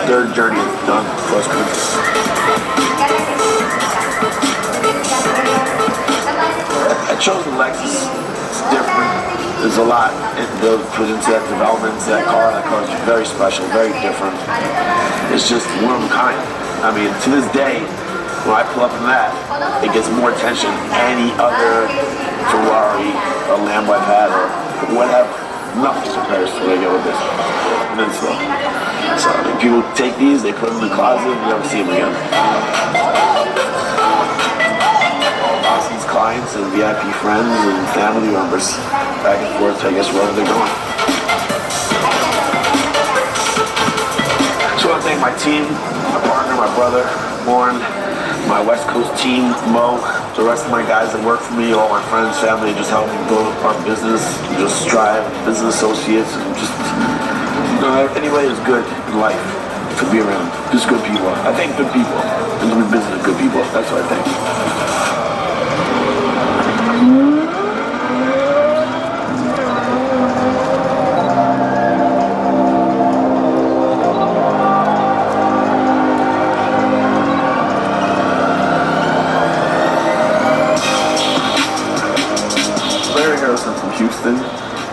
their journey is done cross country. I chose the Lexus. It's different. There's a lot it goes into that development, to that car. That car is very special, very different. It's just one of a kind. I mean, to this day, when I pull up in that, it gets more attention than any other Ferrari or Lambo I've had or whatever. Nothing compares to what I get with this Peninsula. So people take these, they put them in the closet, and you never see them again. Boston's clients and VIP friends and family members back and forth, I guess, wherever they're going. So I want to thank my team, my partner, my brother, Warren, my West Coast team, Mo, the rest of my guys that work for me, all my friends, family, just help me build our business, just strive, business associates, and just, anybody that's good in life to be around. Just good people. I think good people, and doing business with good people. That's what I think. From Houston,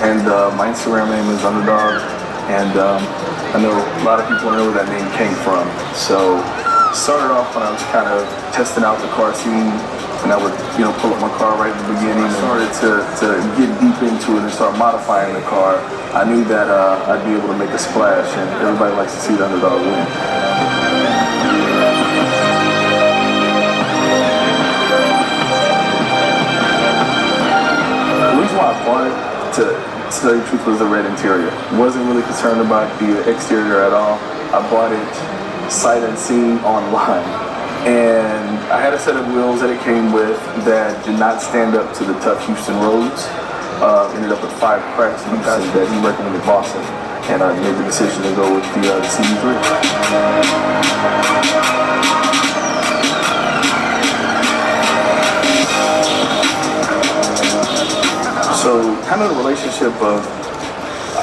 and my Instagram name is Underdog, and I know a lot of people know where that name came from. So started off when I was kind of testing out the car scene, and I would pull up my car right at the beginning. I started to get deep into it and start modifying the car. I knew that I'd be able to make a splash, and everybody likes to see the underdog win. I bought it, to tell you the truth, was the red interior. Wasn't really concerned about the exterior at all. I bought it sight unseen online, and I had a set of wheels that it came with that did not stand up to the tough Houston roads. Ended up with 5 cracks in Houston that he recommended Boston, and I made the decision to go with the CB3. So kind of the relationship of,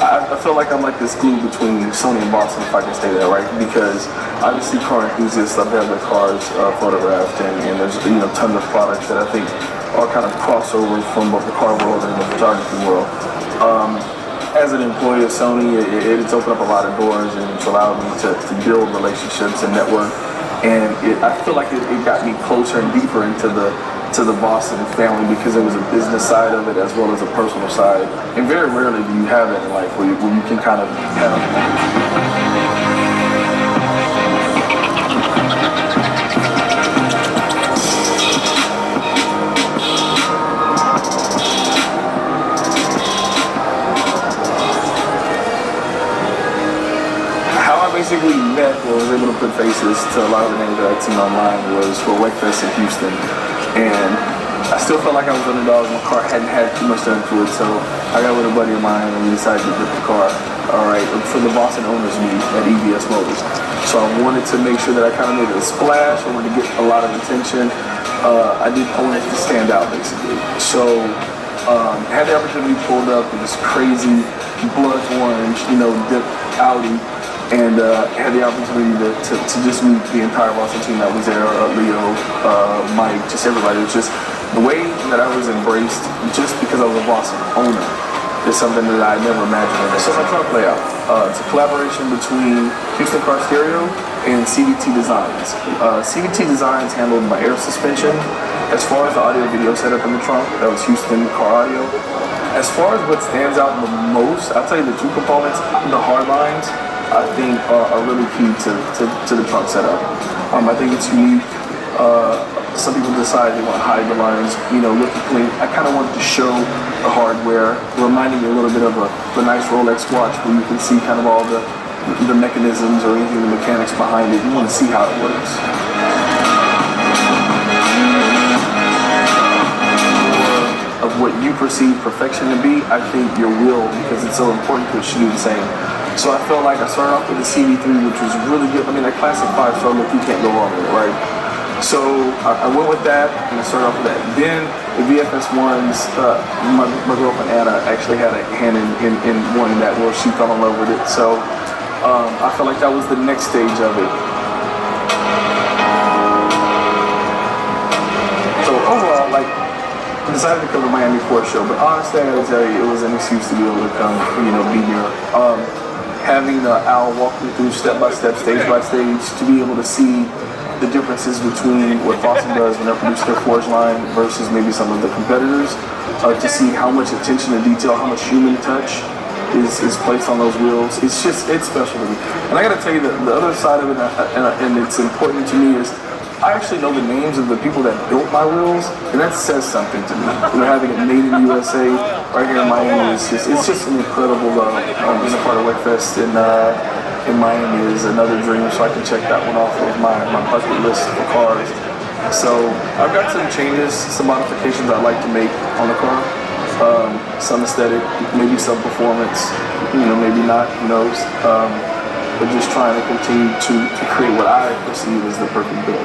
I feel like I'm like this glue between Sony and Boston, if I can say that, right? Because obviously car enthusiasts love to have their cars photographed, and there's tons of products that I think are kind of crossover from both the car world and the photography world. As an employee of Sony, it's opened up a lot of doors, and it's allowed me to build relationships and network. And I feel like it got me closer and deeper into the Boston family, because there was a business side of it as well as a personal side. And very rarely do you have that in life where you can kind of have how I basically met or was able to put faces to a lot of the names that I'd seen online was for Wakefest in Houston. And I still felt like I was underdog. My car hadn't had too much done to it, so I got with a buddy of mine and we decided to get the car, for the Boston owners meet at EBS Motors. So I wanted to make sure that I kind of made a splash. I wanted to get a lot of attention. I wanted it to stand out, basically. So I had the opportunity pulled up with this crazy blood orange, dipped Audi. And had the opportunity to just meet the entire Boston team that was there, Leo, Mike, just everybody. It was just the way that I was embraced just because I was a Boston owner is something that I never imagined. So my truck layout, it's a collaboration between Houston Car Stereo and CVT Designs. CVT Designs handled my air suspension. As far as the audio video setup in the trunk, that was Houston Car Audio. As far as what stands out the most, I'll tell you the 2 components, the hard lines, I think are really key to the trunk setup. I think it's unique. Some people decide they want to hide the lines, look clean. I kind of wanted to show the hardware, reminding me a little bit of the nice Rolex watch where you can see kind of all the mechanisms or anything, the mechanics behind it. You want to see how it works. Of what you perceive perfection to be, I think your will, because it's so important to it, should do the same. So I felt like I started off with the CB3, which was really good. I mean, that classic 5-star look, you can't go wrong with it, right? So I went with that, and I started off with that. Then the VFS ones, my girlfriend Anna actually had a hand in wanting that, where she fell in love with it. So I felt like that was the next stage of it. So overall, like, I decided to come to Miami for a show, but honestly, I gotta tell you, it was an excuse to be able to come, be here. Having Al walk me through step by step, stage by stage, to be able to see the differences between what Boston does when they produce their Forge line versus maybe some of the competitors, to see how much attention to detail, how much human touch is placed on those wheels. It's special to me. And I gotta tell you that the other side of it, and it's important to me, is I actually know the names of the people that built my wheels, and that says something to me. Having it made in the USA right here in Miami it's just an incredible being a part of WECFest in Miami is another dream, so I can check that one off of my bucket list for cars. So I've got some changes, some modifications I'd like to make on the car. Some aesthetic, maybe some performance, maybe not, who knows. But just trying to continue to create what I perceive as the perfect build.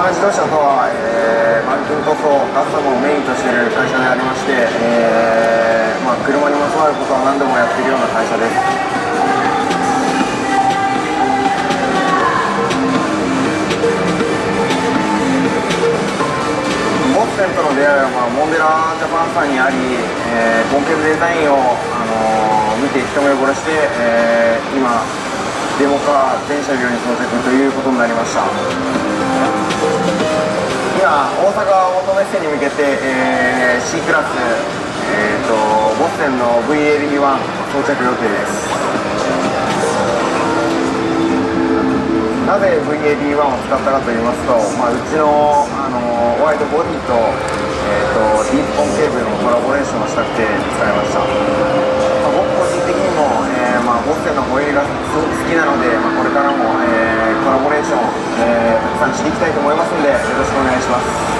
自動車とは、板金塗装、カスタムをメインとしている会社でありまして、車にまつわることは何でもやっているような会社です。ボッセンとの出会いは、モンデラジャパンさんにあり、コンケブデザインを、見て一目惚れして、今デモカー全車両に装着ということになりました。今、大阪オートメッセに向けて、C クラス、ボッセンの VLE1 装着予定です。なぜ VLE1 を使ったかと言いますと、うちの、ワイドボディと、ディープコンケーブルのコラボレーションをしたくて使いました。僕個人的にも、ボッセンのホイールがすごく好きなので、これからも、コラボレーション、たくさんしていきたいと思いますので、よろしくお願いします。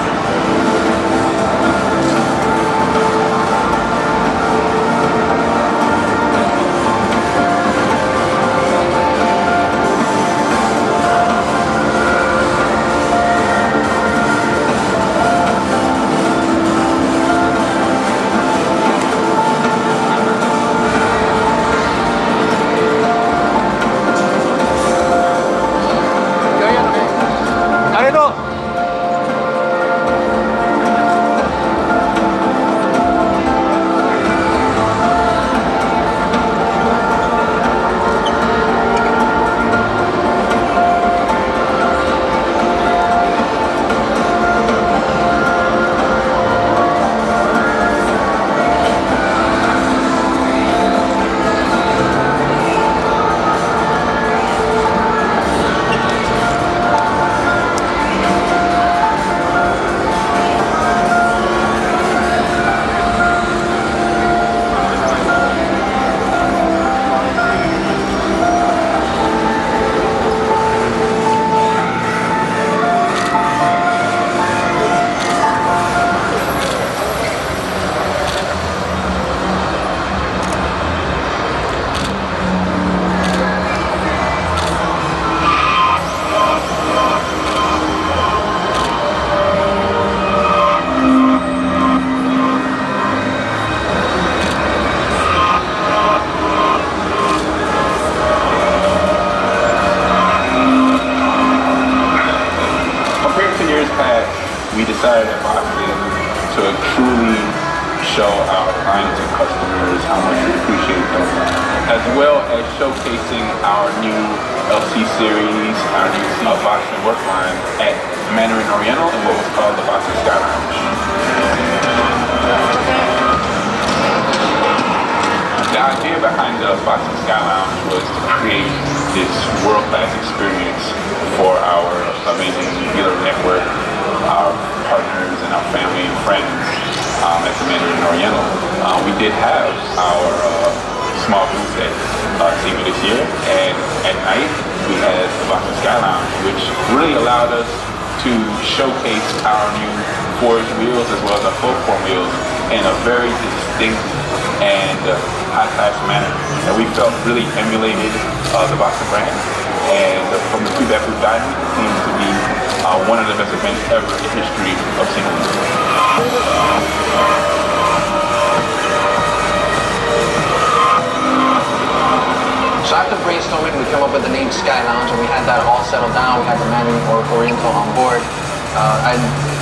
We decided at Boston to truly show our clients and customers how much we appreciate them, as well as showcasing our new LC series, our new Boston work line at Mandarin Oriental and what was called the Boston Sky Lounge. The idea behind the Boston Sky Lounge was to create this world-class experience for our amazing dealer network, our partners and our family and friends at the Mandarin Oriental. We did have our small booth at TV this year, and at night we had the Boston Sky Lounge, which really allowed us to showcase our new forged wheels as well as our full form wheels in a very distinct and high-class manner that we felt really emulated the Boston brand. And from the feedback we've gotten, it seems to be one of the best events ever in the history of single wheel. So after brainstorming, we came up with the name Sky Lounge, and we had that all settled down. We had the Mandarin Oriental on board. I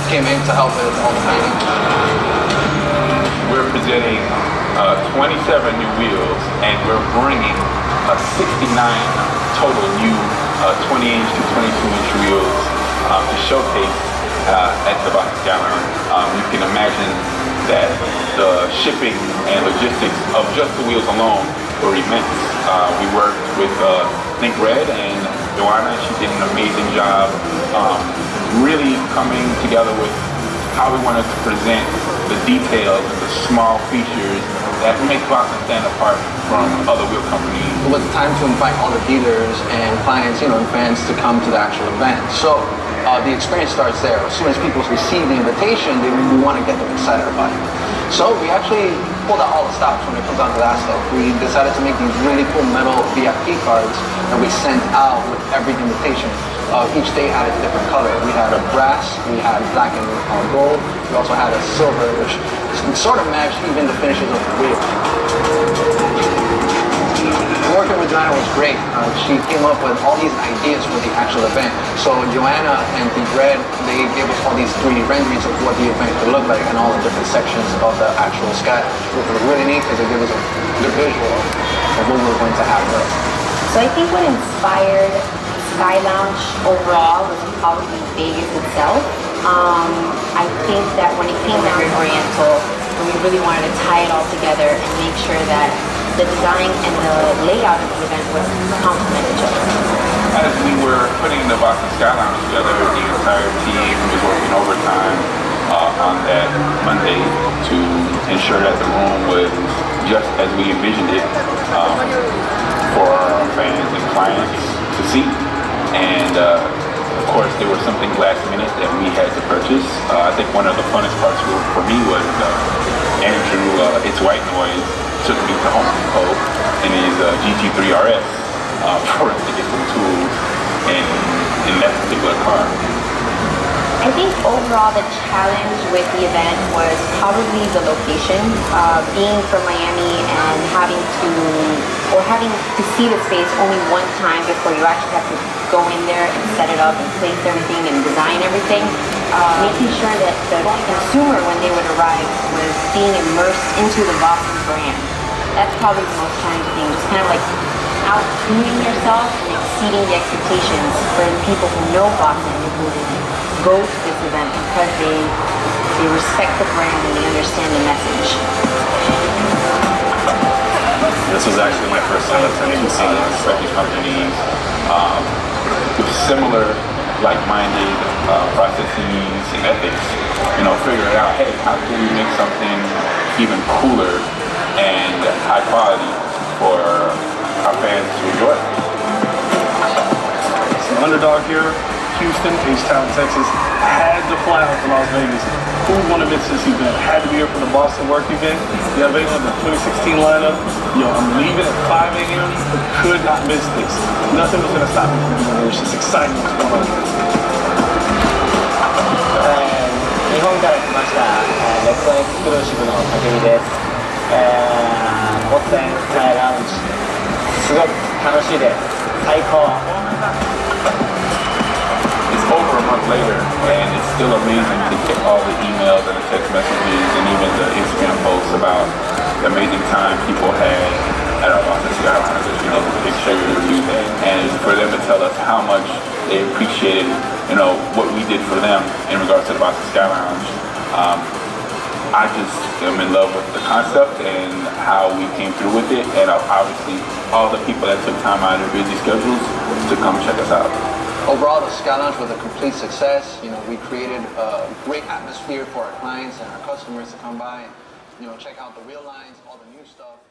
came in to help with all the planning. We're presenting 27 new wheels, and we're bringing 69 total new 20-inch to 22-inch wheels to showcase at the Boston Sky Lounge. You can imagine that the shipping and logistics of just the wheels alone were immense. We worked with Think Red and Joanna. She did an amazing job really coming together with how we wanted to present the details and the small features that make Boston stand apart from other wheel companies. It was time to invite all the dealers and clients, and fans to come to the actual event. So the experience starts there. As soon as people receive the invitation, we want to get them excited about it. So we actually pulled out all the stops when it comes down to that stuff. We decided to make these really cool metal VIP cards that we sent out with every invitation. Each day had a different color. We had a brass, we had black and gold, we also had a silver, which sort of matched even the finishes of the wheel. Working with Joanna was great. She came up with all these ideas for the actual event. So Joanna and Big Red, they gave us all these 3D renderings of what the event could look like and all the different sections of the actual sky, which was really neat because it gave us a good visual of what we were going to have there. So I think what inspired Sky Lounge overall was probably Vegas itself. I think that when it came down to Oriental, we really wanted to tie it all together and make sure that the design and the layout of the event would complement each other. As we were putting the Boston Sky Lounge together, the entire team was working overtime on that Monday to ensure that the room was just as we envisioned it for our fans and clients to see. And of course, there were some things last minute that we had to purchase. I think one of the funnest parts for me was Andrew, It's White Noise, took me to Home Depot in his GT3 RS for us to get some tools in that particular car. I think overall the challenge with the event was probably the location. Being from Miami and having to see the space only one time before you actually have to go in there and set it up and place everything and design everything. Making sure that the consumer, when they would arrive, was being immersed into the Boston brand. That's probably the most challenging thing, just kind of like out-tuning yourself and exceeding the expectations for the people who know Boston and who go to this event because they respect the brand and they understand the message. This was actually my first time attending Respected companies with similar like-minded processes and ethics, figuring out, hey, how can we make something even cooler and high quality for our fans to enjoy? It's an underdog here. Houston, H-Town, Texas, had to fly out to Las Vegas. Who would want to miss this event? Had to be here for the Boston work event. Yeah, based on the 2016 lineup, I'm leaving at 5 a.m., but could not miss this. Nothing was going to stop me from doing it. It was just exciting what's going on. 日本から来ました、レッドエクスクルーシブの竹見です。ボストンスカイラウンジ、すごく楽しいです。最高。It's over a month later, and it's still amazing to get all the emails and the text messages and even the Instagram posts about the amazing time people had at our Boston Sky Lounge, the pictures, and for them to tell us how much they appreciated, what we did for them in regards to the Boston Sky Lounge. I just am in love with the concept and how we came through with it, and obviously all the people that took time out of their busy schedules to come check us out. Overall, the Sky Lounge was a complete success. We created a great atmosphere for our clients and our customers to come by and, check out the wheel lines, all the new stuff.